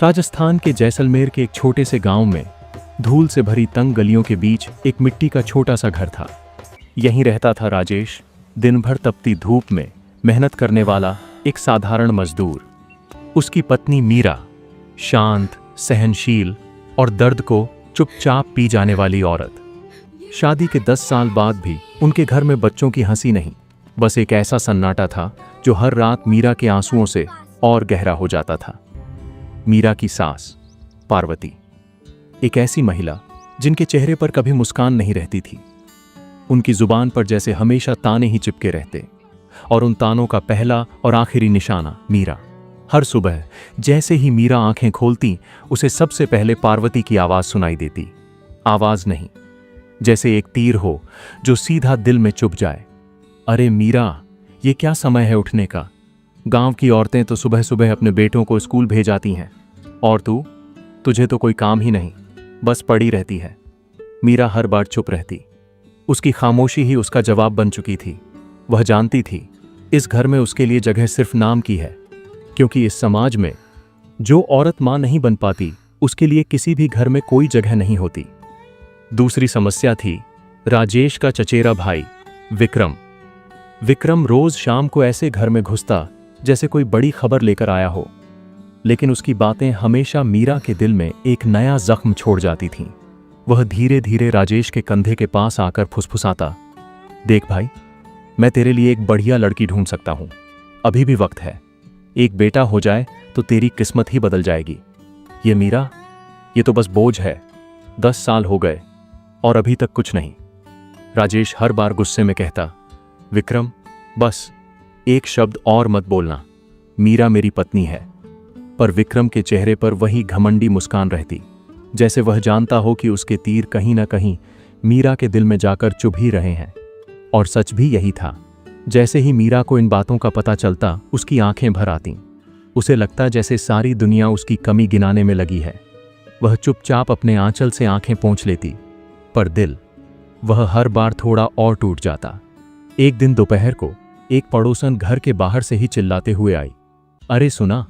राजस्थान के जैसलमेर के एक छोटे से गांव में धूल से भरी तंग गलियों के बीच एक मिट्टी का छोटा सा घर था। यहीं रहता था राजेश, दिन भर तपती धूप में मेहनत करने वाला एक साधारण मजदूर। उसकी पत्नी मीरा, शांत, सहनशील और दर्द को चुपचाप पी जाने वाली औरत। शादी के 10 साल बाद भी उनके घर में बच्चों की हंसी नहीं, बस एक ऐसा सन्नाटा था जो हर रात मीरा के आंसुओं से और गहरा हो जाता था। मीरा की सास पार्वती, एक ऐसी महिला जिनके चेहरे पर कभी मुस्कान नहीं रहती थी। उनकी जुबान पर जैसे हमेशा ताने ही चिपके रहते, और उन तानों का पहला और आखिरी निशाना मीरा। हर सुबह जैसे ही मीरा आंखें खोलती, उसे सबसे पहले पार्वती की आवाज सुनाई देती। आवाज नहीं, जैसे एक तीर हो जो सीधा दिल में चुभ जाए। अरे मीरा, ये क्या समय है उठने का? गांव की औरतें तो सुबह सुबह अपने बेटों को स्कूल भेज आती हैं, और तुझे तो कोई काम ही नहीं, बस पड़ी रहती है। मीरा हर बार चुप रहती। उसकी खामोशी ही उसका जवाब बन चुकी थी। वह जानती थी इस घर में उसके लिए जगह सिर्फ नाम की है, क्योंकि इस समाज में जो औरत मां नहीं बन पाती, उसके लिए किसी भी घर में कोई जगह नहीं होती। दूसरी समस्या थी राजेश का चचेरा भाई विक्रम। विक्रम रोज शाम को ऐसे घर में घुसता जैसे कोई बड़ी खबर लेकर आया हो, लेकिन उसकी बातें हमेशा मीरा के दिल में एक नया जख्म छोड़ जाती थीं। वह धीरे धीरे राजेश के कंधे के पास आकर फुसफुसाता, देख भाई, मैं तेरे लिए एक बढ़िया लड़की ढूंढ सकता हूं, अभी भी वक्त है। एक बेटा हो जाए तो तेरी किस्मत ही बदल जाएगी। ये मीरा, ये तो बस बोझ है। 10 साल हो गए और अभी तक कुछ नहीं। राजेश हर बार गुस्से में कहता, विक्रम, बस एक शब्द और मत बोलना, मीरा मेरी पत्नी है। पर विक्रम के चेहरे पर वही घमंडी मुस्कान रहती, जैसे वह जानता हो कि उसके तीर कहीं ना कहीं मीरा के दिल में जाकर चुभ ही रहे हैं। और सच भी यही था। जैसे ही मीरा को इन बातों का पता चलता, उसकी आंखें भर आतीं। उसे लगता जैसे सारी दुनिया उसकी कमी गिनाने में लगी है। वह चुपचाप अपने आंचल से आंखें पोंछ लेती, पर दिल, वह हर बार थोड़ा और टूट जाता। एक दिन दोपहर को एक पड़ोसन घर के बाहर से ही चिल्लाते हुए आई, अरे सुना,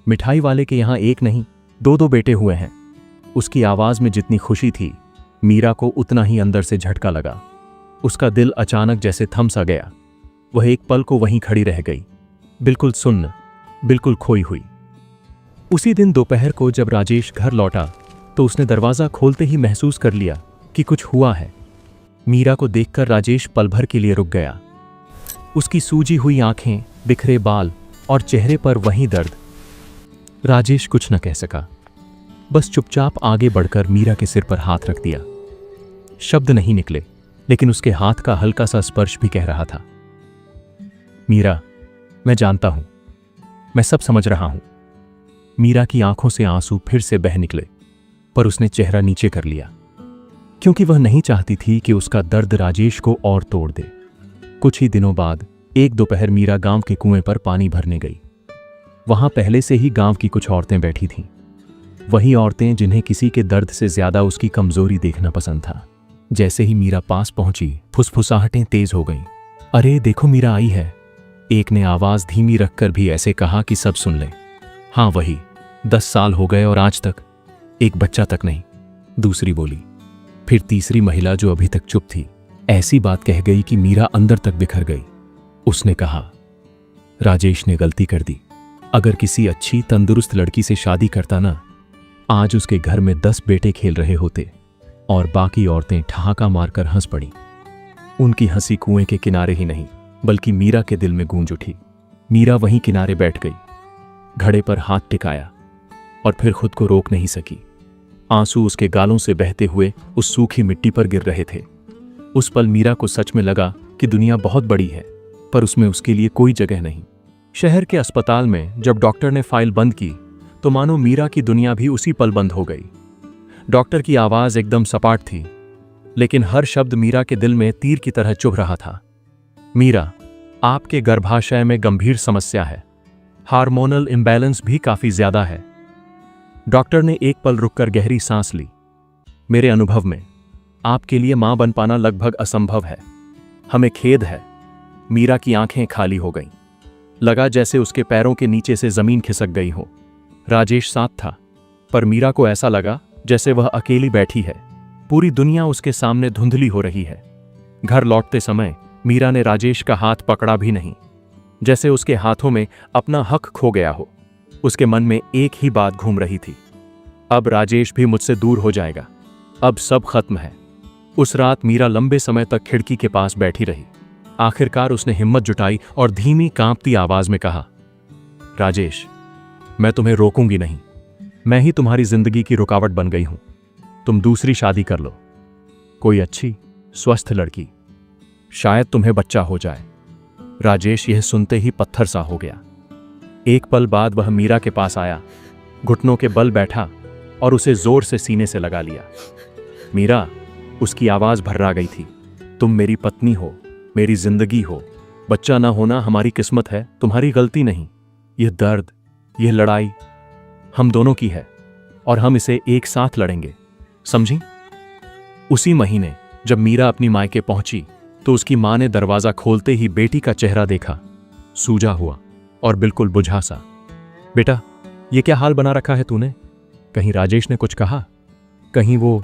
मिठाई वाले के यहां एक नहीं 2 बेटे हुए हैं। उसकी आवाज में जितनी खुशी थी, मीरा को उतना ही अंदर से झटका लगा। उसका दिल अचानक जैसे थम सा गया। वह एक पल को वहीं खड़ी रह गई, बिल्कुल सुन्न, बिल्कुल खोई हुई। उसी दिन दोपहर को जब राजेश घर लौटा, तो उसने दरवाजा खोलते ही महसूस कर लिया कि कुछ हुआ है। मीरा को देखकर राजेश पल भर के लिए रुक गया। उसकी सूजी हुई आंखें, बिखरे बाल और चेहरे पर वही दर्द। राजेश कुछ न कह सका, बस चुपचाप आगे बढ़कर मीरा के सिर पर हाथ रख दिया। शब्द नहीं निकले, लेकिन उसके हाथ का हल्का सा स्पर्श भी कह रहा था, मीरा, मैं जानता हूं, मैं सब समझ रहा हूं। मीरा की आंखों से आंसू फिर से बह निकले, पर उसने चेहरा नीचे कर लिया, क्योंकि वह नहीं चाहती थी कि उसका दर्द राजेश को और तोड़ दे। कुछ ही दिनों बाद एक दोपहर मीरा गांव के कुएं पर पानी भरने गई। वहां पहले से ही गांव की कुछ औरतें बैठी थीं, वही औरतें जिन्हें किसी के दर्द से ज्यादा उसकी कमजोरी देखना पसंद था। जैसे ही मीरा पास पहुंची, फुसफुसाहटें तेज हो गईं। अरे देखो, मीरा आई है, एक ने आवाज धीमी रखकर भी ऐसे कहा कि सब सुन ले। हाँ वही, 10 साल हो गए और आज तक एक बच्चा तक नहीं, दूसरी बोली। फिर तीसरी महिला, जो अभी तक चुप थी, ऐसी बात कह गई कि मीरा अंदर तक बिखर गई। उसने कहा, राजेश ने गलती कर दी। अगर किसी अच्छी तंदुरुस्त लड़की से शादी करता ना, आज उसके घर में 10 बेटे खेल रहे होते। और बाकी औरतें ठहाका मारकर हंस पड़ी। उनकी हंसी कुएं के किनारे ही नहीं, बल्कि मीरा के दिल में गूंज उठी। मीरा वहीं किनारे बैठ गई, घड़े पर हाथ टिकाया, और फिर खुद को रोक नहीं सकी। आंसू उसके गालों से बहते हुए उस सूखी मिट्टी पर गिर रहे थे। उस पल मीरा को सच में लगा कि दुनिया बहुत बड़ी है, पर उसमें उसके लिए कोई जगह नहीं। शहर के अस्पताल में जब डॉक्टर ने फाइल बंद की, तो मानो मीरा की दुनिया भी उसी पल बंद हो गई। डॉक्टर की आवाज एकदम सपाट थी, लेकिन हर शब्द मीरा के दिल में तीर की तरह चुभ रहा था। मीरा, आपके गर्भाशय में गंभीर समस्या है, हार्मोनल इम्बैलेंस भी काफी ज्यादा है। डॉक्टर ने एक पल रुककर गहरी सांस ली। मेरे अनुभव में आपके लिए मां बन पाना लगभग असंभव है। हमें खेद है। मीरा की आंखें खाली हो गईं। लगा जैसे उसके पैरों के नीचे से जमीन खिसक गई हो। राजेश साथ था, पर मीरा को ऐसा लगा जैसे वह अकेली बैठी है, पूरी दुनिया उसके सामने धुंधली हो रही है। घर लौटते समय मीरा ने राजेश का हाथ पकड़ा भी नहीं, जैसे उसके हाथों में अपना हक खो गया हो। उसके मन में एक ही बात घूम रही थी, अब राजेश भी मुझसे दूर हो जाएगा, अब सब खत्म है। उस रात मीरा लंबे समय तक खिड़की के पास बैठी रही। आखिरकार उसने हिम्मत जुटाई और धीमी कांपती आवाज में कहा, राजेश, मैं तुम्हें रोकूंगी नहीं। मैं ही तुम्हारी जिंदगी की रुकावट बन गई हूं। तुम दूसरी शादी कर लो, कोई अच्छी स्वस्थ लड़की, शायद तुम्हें बच्चा हो जाए। राजेश यह सुनते ही पत्थर सा हो गया। एक पल बाद वह मीरा के पास आया, घुटनों के बल बैठा और उसे जोर से सीने से लगा लिया। मीरा, उसकी आवाज भर्रा गई थी, तुम मेरी पत्नी हो, मेरी जिंदगी हो। बच्चा ना होना हमारी किस्मत है, तुम्हारी गलती नहीं। यह दर्द, यह लड़ाई हम दोनों की है और हम इसे एक साथ लड़ेंगे, समझी? उसी महीने जब मीरा अपनी मायके पहुंची तो उसकी मां ने दरवाजा खोलते ही बेटी का चेहरा देखा, सूजा हुआ और बिल्कुल बुझा सा। बेटा, ये क्या हाल बना रखा है तूने? कहीं राजेश ने कुछ कहा? कहीं वो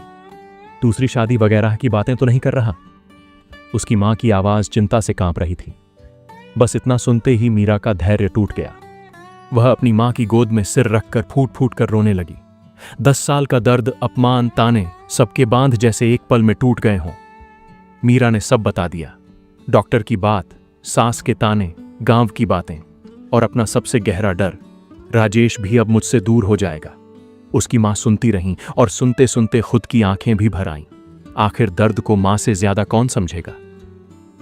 दूसरी शादी वगैरह की बातें तो नहीं कर रहा? उसकी मां की आवाज चिंता से कांप रही थी। बस इतना सुनते ही मीरा का धैर्य टूट गया। वह अपनी मां की गोद में सिर रखकर फूट फूट कर रोने लगी। 10 साल का दर्द, अपमान, ताने, सबके बांध जैसे एक पल में टूट गए हों। मीरा ने सब बता दिया, डॉक्टर की बात, सास के ताने, गांव की बातें और अपना सबसे गहरा डर, राजेश भी अब मुझसे दूर हो जाएगा। उसकी मां सुनती रहीं और सुनते सुनते खुद की आंखें भी भर आईं। आखिर दर्द को मां से ज्यादा कौन समझेगा?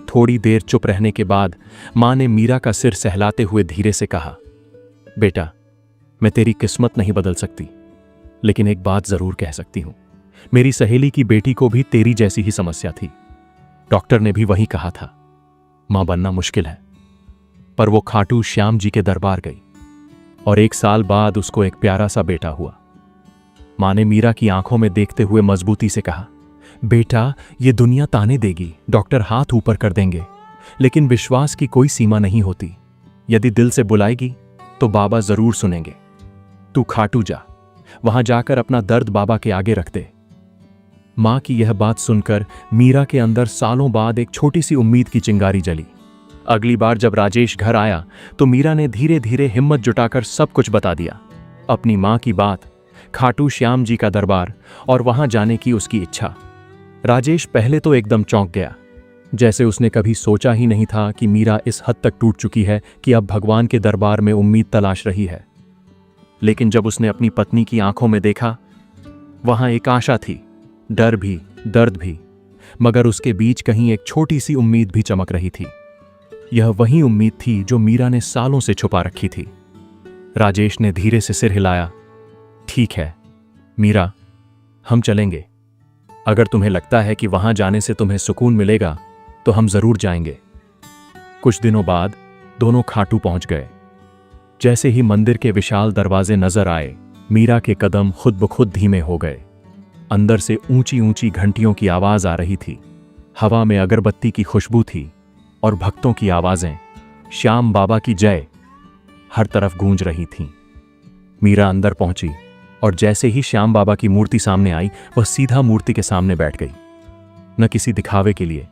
थोड़ी देर चुप रहने के बाद मां ने मीरा का सिर सहलाते हुए धीरे से कहा, बेटा, मैं तेरी किस्मत नहीं बदल सकती, लेकिन एक बात जरूर कह सकती हूं। मेरी सहेली की बेटी को भी तेरी जैसी ही समस्या थी। डॉक्टर ने भी वही कहा था, मां बनना मुश्किल है। पर वो खाटू श्याम जी के दरबार गई और 1 साल बाद उसको एक प्यारा सा बेटा हुआ। मां ने मीरा की आंखों में देखते हुए मजबूती से कहा, बेटा, ये दुनिया ताने देगी, डॉक्टर हाथ ऊपर कर देंगे, लेकिन विश्वास की कोई सीमा नहीं होती। यदि दिल से बुलाएगी तो बाबा जरूर सुनेंगे। तू खाटू जा, वहां जाकर अपना दर्द बाबा के आगे रख दे। मां की यह बात सुनकर मीरा के अंदर सालों बाद एक छोटी सी उम्मीद की चिंगारी जली। अगली बार जब राजेश घर आया तो मीरा ने धीरे धीरे हिम्मत जुटाकर सब कुछ बता दिया, अपनी मां की बात, खाटू श्याम जी का दरबार और वहां जाने की उसकी इच्छा। राजेश पहले तो एकदम चौंक गया, जैसे उसने कभी सोचा ही नहीं था कि मीरा इस हद तक टूट चुकी है कि अब भगवान के दरबार में उम्मीद तलाश रही है। लेकिन जब उसने अपनी पत्नी की आंखों में देखा, वहां एक आशा थी, डर भी, दर्द भी, मगर उसके बीच कहीं एक छोटी सी उम्मीद भी चमक रही थी। यह वही उम्मीद थी जो मीरा ने सालों से छुपा रखी थी। राजेश ने धीरे से सिर हिलाया, ठीक है मीरा, हम चलेंगे। अगर तुम्हें लगता है कि वहां जाने से तुम्हें सुकून मिलेगा तो हम जरूर जाएंगे। कुछ दिनों बाद दोनों खाटू पहुंच गए। जैसे ही मंदिर के विशाल दरवाजे नजर आए, मीरा के कदम खुद ब खुद धीमे हो गए। अंदर से ऊंची ऊंची घंटियों की आवाज आ रही थी, हवा में अगरबत्ती की खुशबू थी और भक्तों की आवाजें, श्याम बाबा की जय, हर तरफ गूंज रही थीं। मीरा अंदर पहुंची और जैसे ही श्याम बाबा की मूर्ति सामने आई, वह सीधा मूर्ति के सामने बैठ गई। न किसी दिखावे के लिए,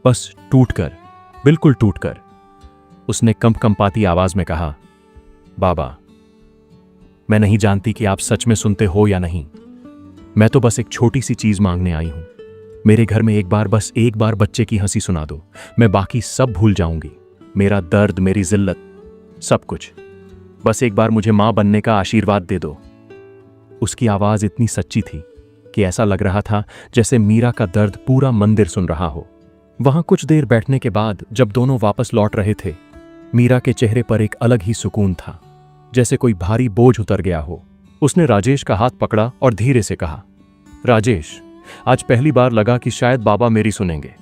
बस टूटकर, बिल्कुल टूटकर। उसने कंपकंपाती आवाज में कहा, बाबा, मैं नहीं जानती कि आप सच में सुनते हो या नहीं। मैं तो बस एक छोटी सी चीज मांगने आई हूं। मेरे घर में बस एक बार बच्चे की हंसी सुना दो, मैं बाकी सब भूल जाऊंगी। मेरा दर्द, मेरी जिल्लत, सब कुछ। बस एक बार मुझे मां बनने का आशीर्वाद दे दो। उसकी आवाज इतनी सच्ची थी कि ऐसा लग रहा था जैसे मीरा का दर्द पूरा मंदिर सुन रहा हो। वहां कुछ देर बैठने के बाद जब दोनों वापस लौट रहे थे, मीरा के चेहरे पर एक अलग ही सुकून था, जैसे कोई भारी बोझ उतर गया हो। उसने राजेश का हाथ पकड़ा और धीरे से कहा, राजेश, आज पहली बार लगा कि शायद बाबा मेरी सुनेंगे।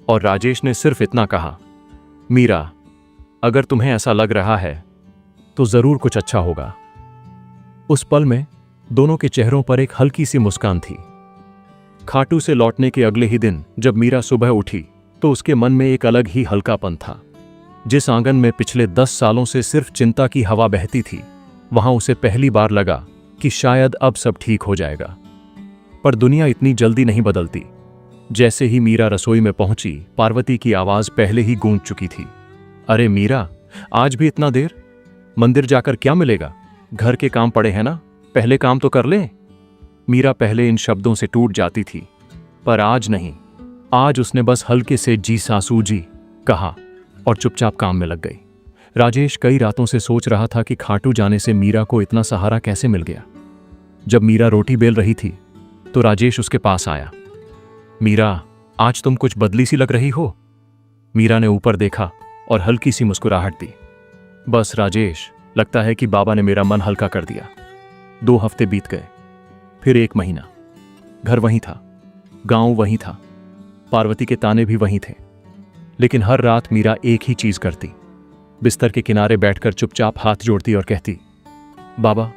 और राजेश ने सिर्फ इतना कहा, मीरा, अगर तुम्हें ऐसा लग रहा है तो जरूर कुछ अच्छा होगा। उस पल में दोनों के चेहरों पर एक हल्की सी मुस्कान थी। खाटू से लौटने के अगले ही दिन जब मीरा सुबह उठी तो उसके मन में एक अलग ही हल्कापन था। जिस आंगन में पिछले 10 सालों से सिर्फ चिंता की हवा बहती थी, वहां उसे पहली बार लगा कि शायद अब सब ठीक हो जाएगा। पर दुनिया इतनी जल्दी नहीं बदलती। जैसे ही मीरा रसोई में पहुंची, पार्वती की आवाज पहले ही गूंज चुकी थी। अरे मीरा, आज भी इतना देर? मंदिर जाकर क्या मिलेगा? घर के काम पड़े हैं ना, पहले काम तो कर ले। मीरा पहले इन शब्दों से टूट जाती थी, पर आज नहीं। आज उसने बस हल्के से जी सासू जी कहा और चुपचाप काम में लग गई। राजेश कई रातों से सोच रहा था कि खाटू जाने से मीरा को इतना सहारा कैसे मिल गया। जब मीरा रोटी बेल रही थी तो राजेश उसके पास आया। मीरा, आज तुम कुछ बदली सी लग रही हो। मीरा ने ऊपर देखा और हल्की सी मुस्कुराहट दी। बस राजेश, लगता है कि बाबा ने मेरा मन हल्का कर दिया। 2 हफ्ते बीत गए, फिर 1 महीना। घर वहीं था, गांव वहीं था, पार्वती के ताने भी वहीं थे। लेकिन हर रात मीरा एक ही चीज करती। बिस्तर के किनारे बैठकर चुपचाप हाथ जोड़ती और कहती, बाबा,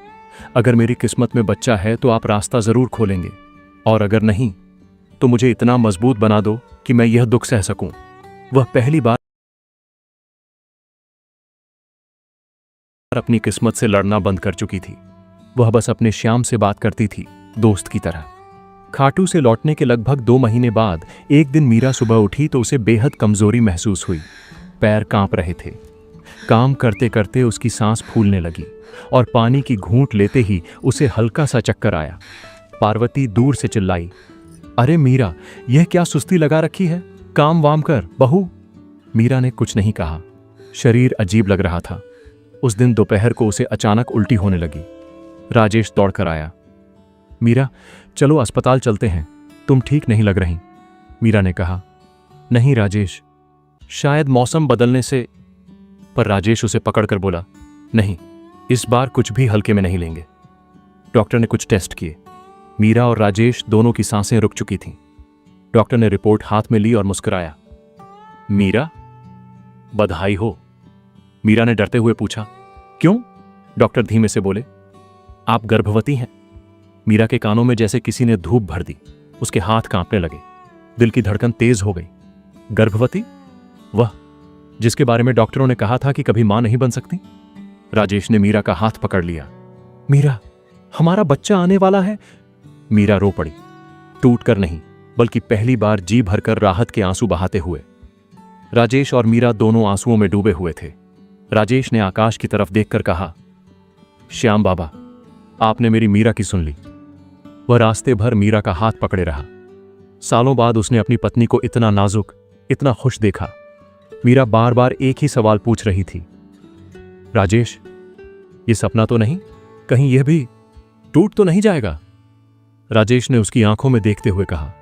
अगर मेरी किस्मत में बच्चा है तो आप रास्ता जरूर खोलेंगे, और अगर नहीं तो मुझे इतना मजबूत बना दो कि मैं यह दुख सह सकूं। वह पहली बार अपनी किस्मत से लड़ना बंद कर चुकी थी। वह बस अपने श्याम से बात करती थी, दोस्त की तरह। खाटू से लौटने के लगभग 2 महीने बाद एक दिन मीरा सुबह उठी तो उसे बेहद कमजोरी महसूस हुई। पैर कांप रहे थे। काम करते करते उसकी सांस फूलने लगी और पानी की घूंट लेते ही उसे हल्का सा चक्कर आया। पार्वती दूर से चिल्लाई, अरे मीरा, यह क्या सुस्ती लगा रखी है? काम वाम कर बहू। मीरा ने कुछ नहीं कहा। शरीर अजीब लग रहा था। उस दिन दोपहर को उसे अचानक उल्टी होने लगी। राजेश दौड़कर आया। मीरा, चलो अस्पताल चलते हैं, तुम ठीक नहीं लग रही। मीरा ने कहा, नहीं राजेश, शायद मौसम बदलने से। पर राजेश उसे पकड़कर बोला, नहीं, इस बार कुछ भी हल्के में नहीं लेंगे। डॉक्टर ने कुछ टेस्ट किए। मीरा और राजेश दोनों की सांसें रुक चुकी थीं। डॉक्टर ने रिपोर्ट हाथ में ली और मुस्कुराया। मीरा, बधाई हो। मीरा ने डरते हुए पूछा, क्यों? डॉक्टर धीमे से बोले, आप गर्भवती हैं। मीरा के कानों में जैसे किसी ने धूप भर दी। उसके हाथ कांपने लगे, दिल की धड़कन तेज हो गई। गर्भवती? वह जिसके बारे में डॉक्टरों ने कहा था कि कभी मां नहीं बन सकती। राजेश ने मीरा का हाथ पकड़ लिया। मीरा, हमारा बच्चा आने वाला है। मीरा रो पड़ी, टूट कर नहीं, बल्कि पहली बार जी भरकर राहत के आंसू बहाते हुए। राजेश और मीरा दोनों आंसुओं में डूबे हुए थे। राजेश ने आकाश की तरफ देखकर कहा, श्याम बाबा, आपने मेरी मीरा की सुन ली। वह रास्ते भर मीरा का हाथ पकड़े रहा। सालों बाद उसने अपनी पत्नी को इतना नाजुक, इतना खुश देखा। मीरा बार बार एक ही सवाल पूछ रही थी, राजेश, ये सपना तो नहीं? कहीं यह भी टूट तो नहीं जाएगा? राजेश ने उसकी आंखों में देखते हुए कहा,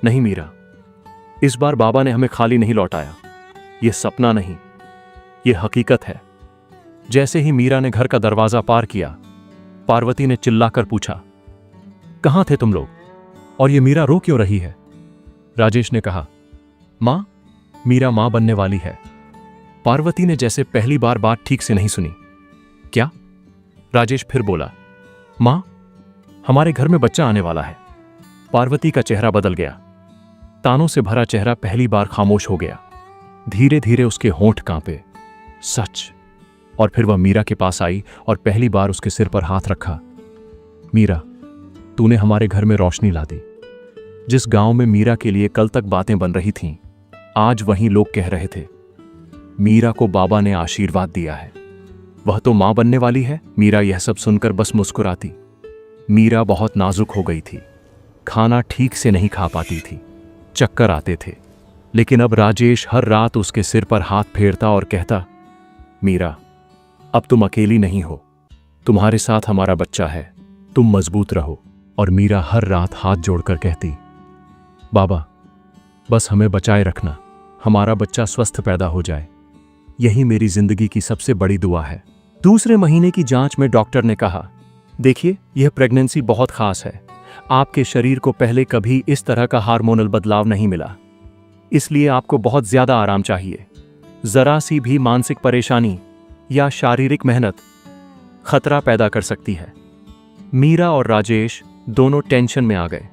नहीं मीरा, इस बार बाबा ने हमें खाली नहीं लौटाया। यह सपना नहीं, यह हकीकत है। जैसे ही मीरा ने घर का दरवाजा पार किया, पार्वती ने चिल्लाकर पूछा, कहां थे तुम लोग? और ये मीरा रो क्यों रही है? राजेश ने कहा, मां, मीरा मां बनने वाली है। पार्वती ने जैसे पहली बार बात ठीक से नहीं सुनी। क्या? राजेश फिर बोला, मां, हमारे घर में बच्चा आने वाला है। पार्वती का चेहरा बदल गया। तानों से भरा चेहरा पहली बार खामोश हो गया। धीरे धीरे उसके होंठ कांपे। सच। और फिर वह मीरा के पास आई और पहली बार उसके सिर पर हाथ रखा। मीरा, तूने हमारे घर में रोशनी ला दी। जिस गांव में मीरा के लिए कल तक बातें बन रही थीं, आज वहीं लोग कह रहे थे, मीरा को बाबा ने आशीर्वाद दिया है, वह तो मां बनने वाली है। मीरा यह सब सुनकर बस मुस्कुराती। मीरा बहुत नाजुक हो गई थी। खाना ठीक से नहीं खा पाती थी, चक्कर आते थे। लेकिन अब राजेश हर रात उसके सिर पर हाथ फेरता और कहता, मीरा, अब तुम अकेली नहीं हो, तुम्हारे साथ हमारा बच्चा है, तुम मजबूत रहो। और मीरा हर रात हाथ जोड़कर कहती, बाबा, बस हमें बचाए रखना, हमारा बच्चा स्वस्थ पैदा हो जाए, यही मेरी जिंदगी की सबसे बड़ी दुआ है। दूसरे महीने की जांच में डॉक्टर ने कहा, देखिए, यह प्रेगनेंसी बहुत खास है। आपके शरीर को पहले कभी इस तरह का हार्मोनल बदलाव नहीं मिला, इसलिए आपको बहुत ज्यादा आराम चाहिए। जरा सी भी मानसिक परेशानी या शारीरिक मेहनत खतरा पैदा कर सकती है। मीरा और राजेश दोनों टेंशन में आ गए।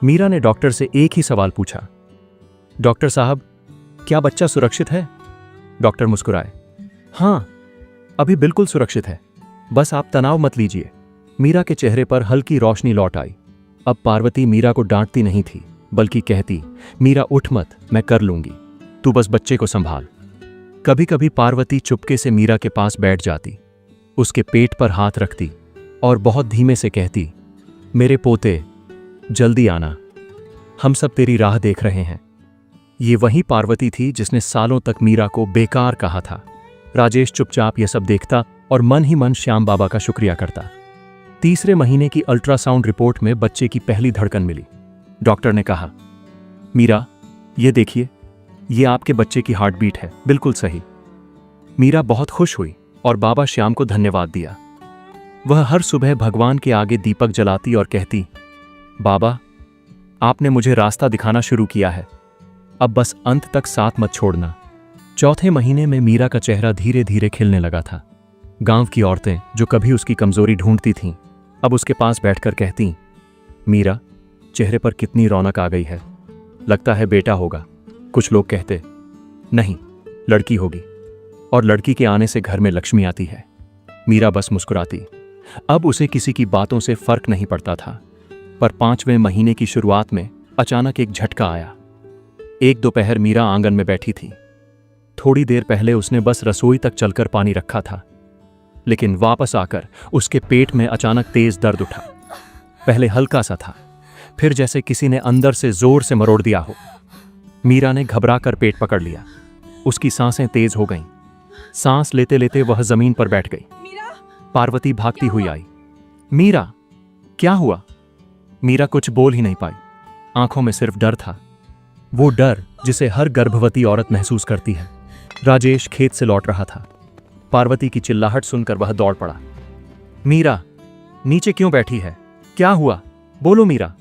मीरा ने डॉक्टर से एक ही सवाल पूछा, डॉक्टर साहब, क्या बच्चा सुरक्षित है? डॉक्टर मुस्कुराए, हां, अभी बिल्कुल सुरक्षित है, बस आप तनाव मत लीजिए। मीरा के चेहरे पर हल्की रोशनी लौट आई। अब पार्वती मीरा को डांटती नहीं थी, बल्कि कहती, मीरा उठ मत, मैं कर लूंगी, तू बस बच्चे को संभाल। कभी कभी पार्वती चुपके से मीरा के पास बैठ जाती, उसके पेट पर हाथ रखती और बहुत धीमे से कहती, मेरे पोते, जल्दी आना, हम सब तेरी राह देख रहे हैं। ये वही पार्वती थी जिसने सालों तक मीरा को बेकार कहा था। राजेश चुपचाप यह सब देखता और मन ही मन श्याम बाबा का शुक्रिया करता। तीसरे महीने की अल्ट्रासाउंड रिपोर्ट में बच्चे की पहली धड़कन मिली। डॉक्टर ने कहा, मीरा, ये देखिए, ये आपके बच्चे की हार्ट बीट है, बिल्कुल सही। मीरा बहुत खुश हुई और बाबा श्याम को धन्यवाद दिया। वह हर सुबह भगवान के आगे दीपक जलाती और कहती, बाबा, आपने मुझे रास्ता दिखाना शुरू किया है, अब बस अंत तक साथ मत छोड़ना। चौथे महीने में मीरा का चेहरा धीरे धीरे खिलने लगा था। गांव की औरतें जो कभी उसकी कमजोरी ढूंढती थीं, अब उसके पास बैठकर कहती, मीरा, चेहरे पर कितनी रौनक आ गई है, लगता है बेटा होगा। कुछ लोग कहते, नहीं, लड़की होगी, और लड़की के आने से घर में लक्ष्मी आती है। मीरा बस मुस्कुराती। अब उसे किसी की बातों से फर्क नहीं पड़ता था। पर 5वें महीने की शुरुआत में अचानक एक झटका आया। एक दोपहर मीरा आंगन में बैठी थी। थोड़ी देर पहले उसने बस रसोई तक चलकर पानी रखा था, लेकिन वापस आकर उसके पेट में अचानक तेज दर्द उठा। पहले हल्का सा था, फिर जैसे किसी ने अंदर से जोर से मरोड़ दिया हो। मीरा ने घबराकर पेट पकड़ लिया। उसकी सांसें तेज हो गईं। सांस लेते लेते वह जमीन पर बैठ गई। पार्वती भागती हुई आई। मीरा, क्या हुआ? मीरा कुछ बोल ही नहीं पाई। आंखों में सिर्फ डर था, वो डर जिसे हर गर्भवती औरत महसूस करती है। राजेश खेत से लौट रहा था। पार्वती की चिल्लाहट सुनकर वह दौड़ पड़ा। मीरा, नीचे क्यों बैठी है? क्या हुआ? बोलो मीरा।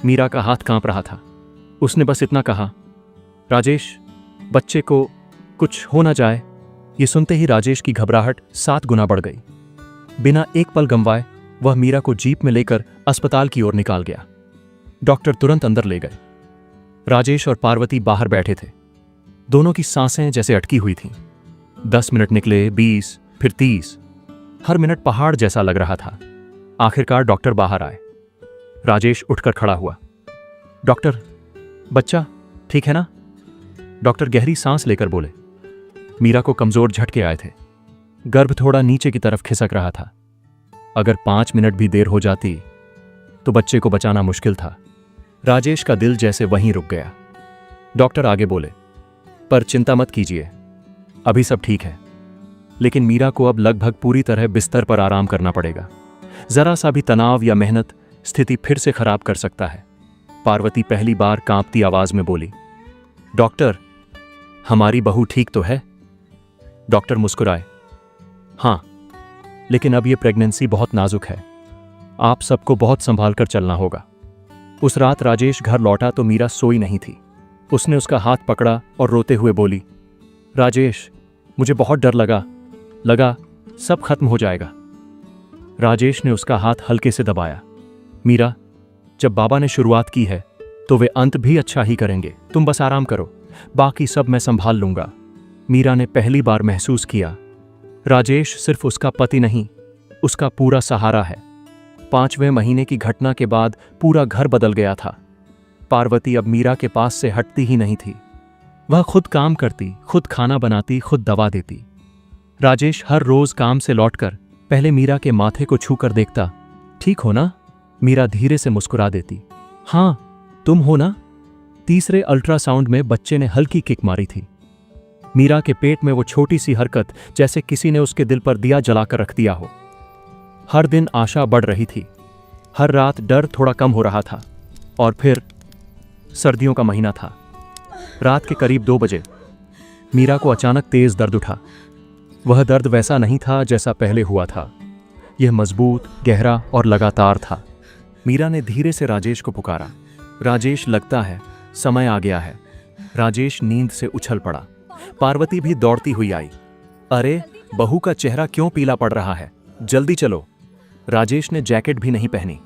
मीरा का हाथ कांप रहा था। उसने बस इतना कहा, राजेश, बच्चे को कुछ हो ना जाए। ये सुनते ही राजेश की घबराहट 7 गुना बढ़ गई। बिना एक पल गंवाए वह मीरा को जीप में लेकर अस्पताल की ओर निकाल गया। डॉक्टर तुरंत अंदर ले गए। राजेश और पार्वती बाहर बैठे थे। दोनों की सांसें जैसे अटकी हुई थीं। 10 मिनट निकले, 20, फिर 30। हर मिनट पहाड़ जैसा लग रहा था। आखिरकार डॉक्टर बाहर आए। राजेश उठकर खड़ा हुआ। डॉक्टर, बच्चा ठीक है ना? डॉक्टर गहरी सांस लेकर बोले। मीरा को कमजोर झटके आए थे। गर्भ थोड़ा नीचे की तरफ खिसक रहा था। अगर 5 मिनट भी देर हो जाती तो बच्चे को बचाना मुश्किल था। राजेश का दिल जैसे वहीं रुक गया। डॉक्टर आगे बोले, पर चिंता मत कीजिए, अभी सब ठीक है। लेकिन मीरा को अब लगभग पूरी तरह बिस्तर पर आराम करना पड़ेगा। जरा सा भी तनाव या मेहनत स्थिति फिर से खराब कर सकता है। पार्वती पहली बार कांपती आवाज में बोली, डॉक्टर, हमारी बहू ठीक तो है? डॉक्टर मुस्कुराए, हां, लेकिन अब यह प्रेगनेंसी बहुत नाजुक है। आप सबको बहुत संभाल कर चलना होगा। उस रात राजेश घर लौटा तो मीरा सोई नहीं थी। उसने उसका हाथ पकड़ा और रोते हुए बोली, राजेश, मुझे बहुत डर लगा सब खत्म हो जाएगा। राजेश ने उसका हाथ हल्के से दबाया। मीरा, जब बाबा ने शुरुआत की है तो वे अंत भी अच्छा ही करेंगे। तुम बस आराम करो, बाकी सब मैं संभाल लूंगा। मीरा ने पहली बार महसूस किया, राजेश सिर्फ उसका पति नहीं, उसका पूरा सहारा है। 5वें महीने की घटना के बाद पूरा घर बदल गया था। पार्वती अब मीरा के पास से हटती ही नहीं थी। वह खुद काम करती, खुद खाना बनाती, खुद दवा देती। राजेश हर रोज काम से लौटकर पहले मीरा के माथे को छूकर देखता, ठीक हो ना? मीरा धीरे से मुस्कुरा देती, हां, तुम हो ना? तीसरे अल्ट्रासाउंड में बच्चे ने हल्की किक मारी थी। मीरा के पेट में वो छोटी सी हरकत जैसे किसी ने उसके दिल पर दिया जलाकर रख दिया हो। हर दिन आशा बढ़ रही थी, हर रात डर थोड़ा कम हो रहा था। और फिर सर्दियों का महीना था। रात के करीब 2 बजे मीरा को अचानक तेज दर्द उठा। वह दर्द वैसा नहीं था जैसा पहले हुआ था। यह मजबूत, गहरा और लगातार था। मीरा ने धीरे से राजेश को पुकारा, राजेश, लगता है समय आ गया है। राजेश नींद से उछल पड़ा। पार्वती भी दौड़ती हुई आई। अरे, बहू का चेहरा क्यों पीला पड़ रहा है? जल्दी चलो। राजेश ने जैकेट भी नहीं पहनी,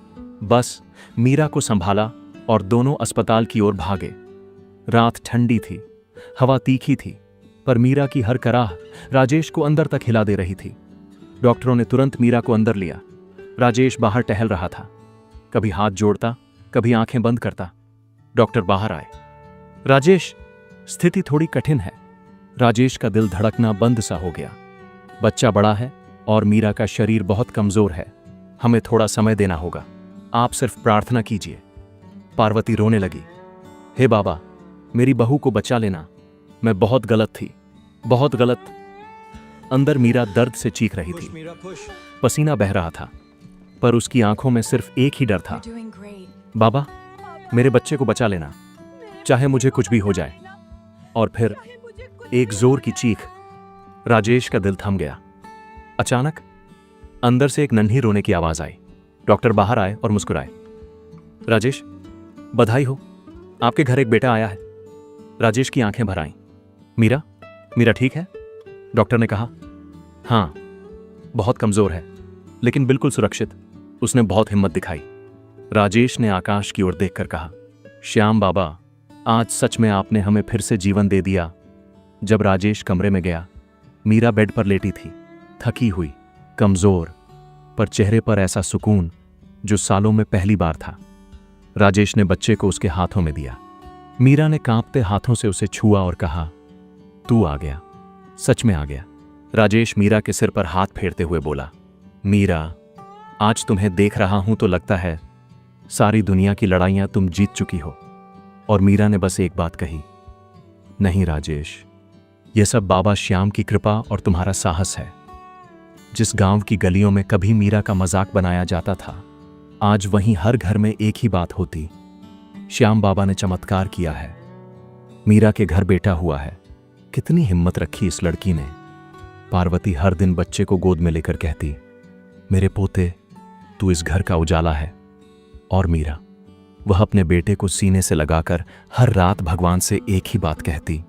बस मीरा को संभाला और दोनों अस्पताल की ओर भागे। रात ठंडी थी, हवा तीखी थी, पर मीरा की हर कराह राजेश को अंदर तक हिला दे रही थी। डॉक्टरों ने तुरंत मीरा को अंदर लिया। राजेश बाहर टहल रहा था, कभी हाथ जोड़ता, कभी आंखें बंद करता। डॉक्टर बाहर आए। राजेश, स्थिति थोड़ी कठिन है। राजेश का दिल धड़कना बंद सा हो गया। बच्चा बड़ा है और मीरा का शरीर बहुत कमजोर है। हमें थोड़ा समय देना होगा। आप सिर्फ प्रार्थना कीजिए। पार्वती रोने लगी। हे बाबा, मेरी बहू को बचा लेना। मैं बहुत गलत थी, बहुत गलत। अंदर मीरा दर्द से चीख रही थी। पसीना बह रहा था, पर उसकी आंखों में सिर्फ एक ही डर था। बाबा, मेरे बच्चे को बचा लेना, चाहे मुझे कुछ भी हो जाए। और फिर एक जोर की चीख। राजेश का दिल थम गया। अचानक अंदर से एक नन्ही रोने की आवाज आई। डॉक्टर बाहर आए और मुस्कुराए। राजेश, बधाई हो, आपके घर एक बेटा आया है। राजेश की आंखें भर आईं। मीरा, मीरा ठीक है? डॉक्टर ने कहा। हाँ, बहुत कमजोर है, लेकिन बिल्कुल सुरक्षित। उसने बहुत हिम्मत दिखाई। राजेश ने आकाश की ओर देखकर कहा, श्याम बाबा, आज सच में आपने हमें फिर से जीवन दे दिया। जब राजेश कमरे में गया, मीरा बेड पर लेटी थी, थकी हुई, कमजोर, पर चेहरे पर ऐसा सुकून जो सालों में पहली बार था। राजेश ने बच्चे को उसके हाथों में दिया। मीरा ने कांपते हाथों से उसे छुआ और कहा, तू आ गया, सच में आ गया। राजेश मीरा के सिर पर हाथ फेरते हुए बोला, मीरा, आज तुम्हें देख रहा हूं तो लगता है सारी दुनिया की लड़ाइयां तुम जीत चुकी हो। और मीरा ने बस एक बात कही, नहीं राजेश, यह सब बाबा श्याम की कृपा और तुम्हारा साहस है। जिस गांव की गलियों में कभी मीरा का मजाक बनाया जाता था, आज वहीं हर घर में एक ही बात होती, श्याम बाबा ने चमत्कार किया है। मीरा के घर बेटा हुआ है। कितनी हिम्मत रखी इस लड़की ने। पार्वती हर दिन बच्चे को गोद में लेकर कहती, मेरे पोते, तू इस घर का उजाला है। और मीरा, वह अपने बेटे को सीने से लगाकर हर रात भगवान से एक ही बात कहती,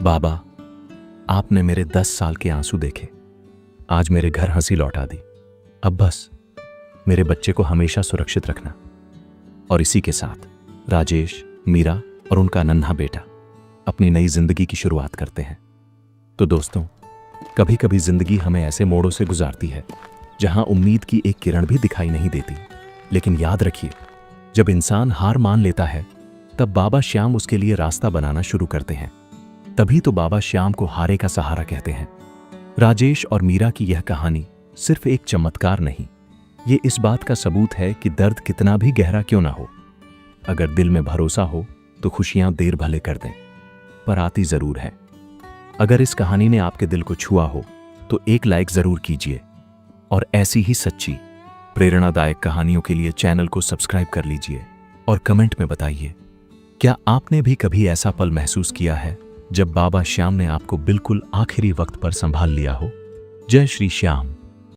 बाबा, आपने मेरे 10 साल के आंसू देखे, आज मेरे घर हंसी लौटा दी। अब बस मेरे बच्चे को हमेशा सुरक्षित रखना। और इसी के साथ राजेश, मीरा और उनका नन्हा बेटा अपनी नई जिंदगी की शुरुआत करते हैं। तो दोस्तों, कभी कभी जिंदगी हमें ऐसे मोड़ों से गुजारती है जहां उम्मीद की एक किरण भी दिखाई नहीं देती। लेकिन याद रखिए, जब इंसान हार मान लेता है, तब बाबा श्याम उसके लिए रास्ता बनाना शुरू करते हैं। तभी तो बाबा श्याम को हारे का सहारा कहते हैं। राजेश और मीरा की यह कहानी सिर्फ एक चमत्कार नहीं, ये इस बात का सबूत है कि दर्द कितना भी गहरा क्यों ना हो, अगर दिल में भरोसा हो तो खुशियां देर भले कर दें, पर आती जरूर है। अगर इस कहानी ने आपके दिल को छुआ हो तो एक लाइक जरूर कीजिए और ऐसी ही सच्ची प्रेरणादायक कहानियों के लिए चैनल को सब्सक्राइब कर लीजिए और कमेंट में बताइए, क्या आपने भी कभी ऐसा पल महसूस किया है जब बाबा श्याम ने आपको बिल्कुल आखिरी वक्त पर संभाल लिया हो। जय श्री श्याम।